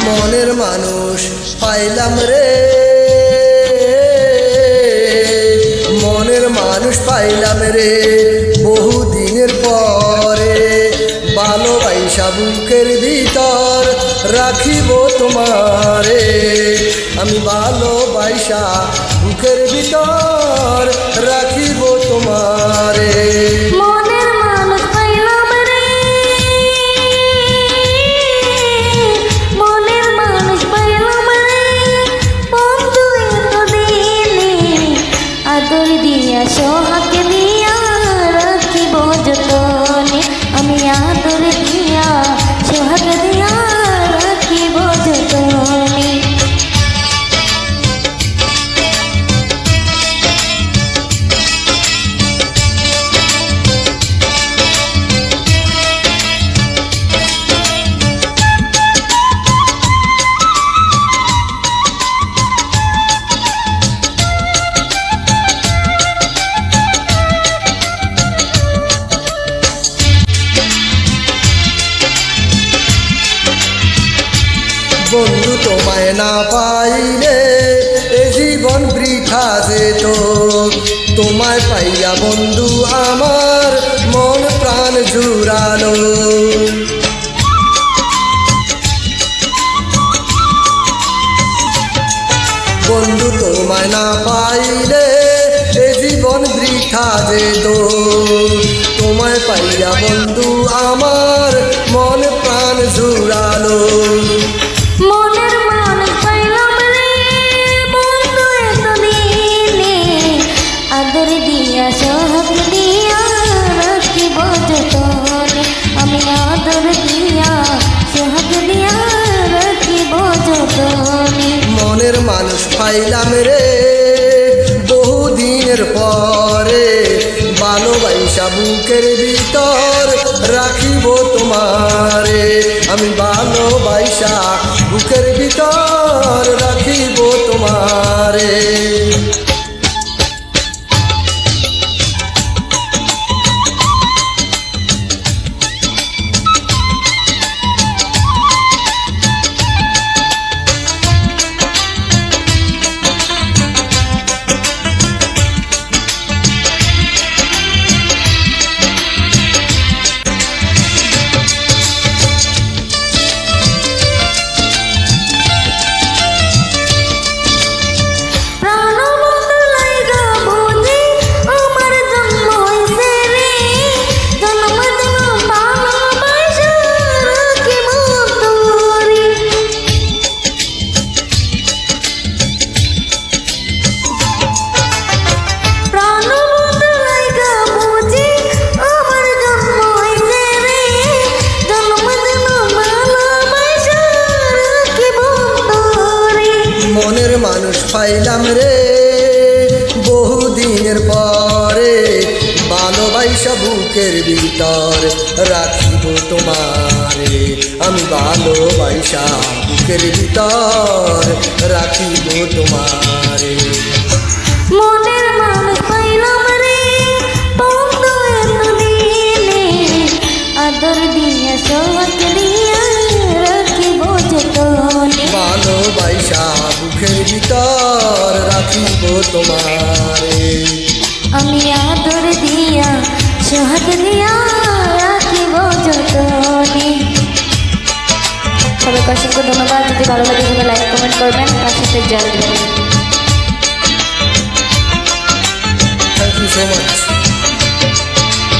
মনের মানুষ পাইলাম রে, মনের মানুষ পাইলাম রে বহুদিনের পরে। ভালোবাসা বুকের ভিতর রাখিব তোমারে, আমি ভালোবাসা বুকের ভিতর রাখিব তোমারে। মনের মানুষ পাইলাম রে, মনের মানুষ পাইলাম রে বন্ধু এতদিনে, আদর দিয়া সোহাগ দিয়া রাখিব যতনে, আমি আদর দিয়া সোহাগ দিয়া রাখিব যতনে। বন্ধু তোমায় না পাইলে এ জীবন বৃথা যেত, তোমায় পাইয়া বন্ধু আমার মন প্রাণ জুড়ালো। বন্ধু তোমায় না পাইলে এ জীবন বৃথা যেত, তোমায় পাইয়া বন্ধু আমার মন প্রাণ জুড়ালো। মনের মানুষ পাইলাম রে বন্ধু এতদিনে, আদর দিয়া সোহাগ দিয়া রাখিব যতনে, আমি আদর দিয়া সোহাগ দিয়া রাখিব যতনে। মনের মানুষ পাইলাম রে বহুদিনের পরে, ভালোবাসা বুকের ভিতর রাখিব তোমারে, আমি ভালোবাসা বুকের ভিতর রাখিব তোমারে। মনের মানুষ পাইলাম রে বহুদিনের পরে, ভালোবাসা বুকের ভিতর রাখিব তোমারে, আমি ভালোবাসা বুকের ভিতর রাখিব তোমারে। মনের মানুষ পাইলাম রে বন্ধু এতদিনে, আদর দিয়া সোহাগ দিয়া রাখিব যতনে, ভালোবাসা বুকের ভিতর রাখিব তোমারে, আমি আদর দিয়া সোহাগ দিয়া রাখিব যতনে। সবাইকে অসংখ্য ধন্যবাদ। যদি ভালো লাগে তাহলে লাইক কমেন্ট করবেন, তার সাথে জয়েন দেবেন। Thank you so much.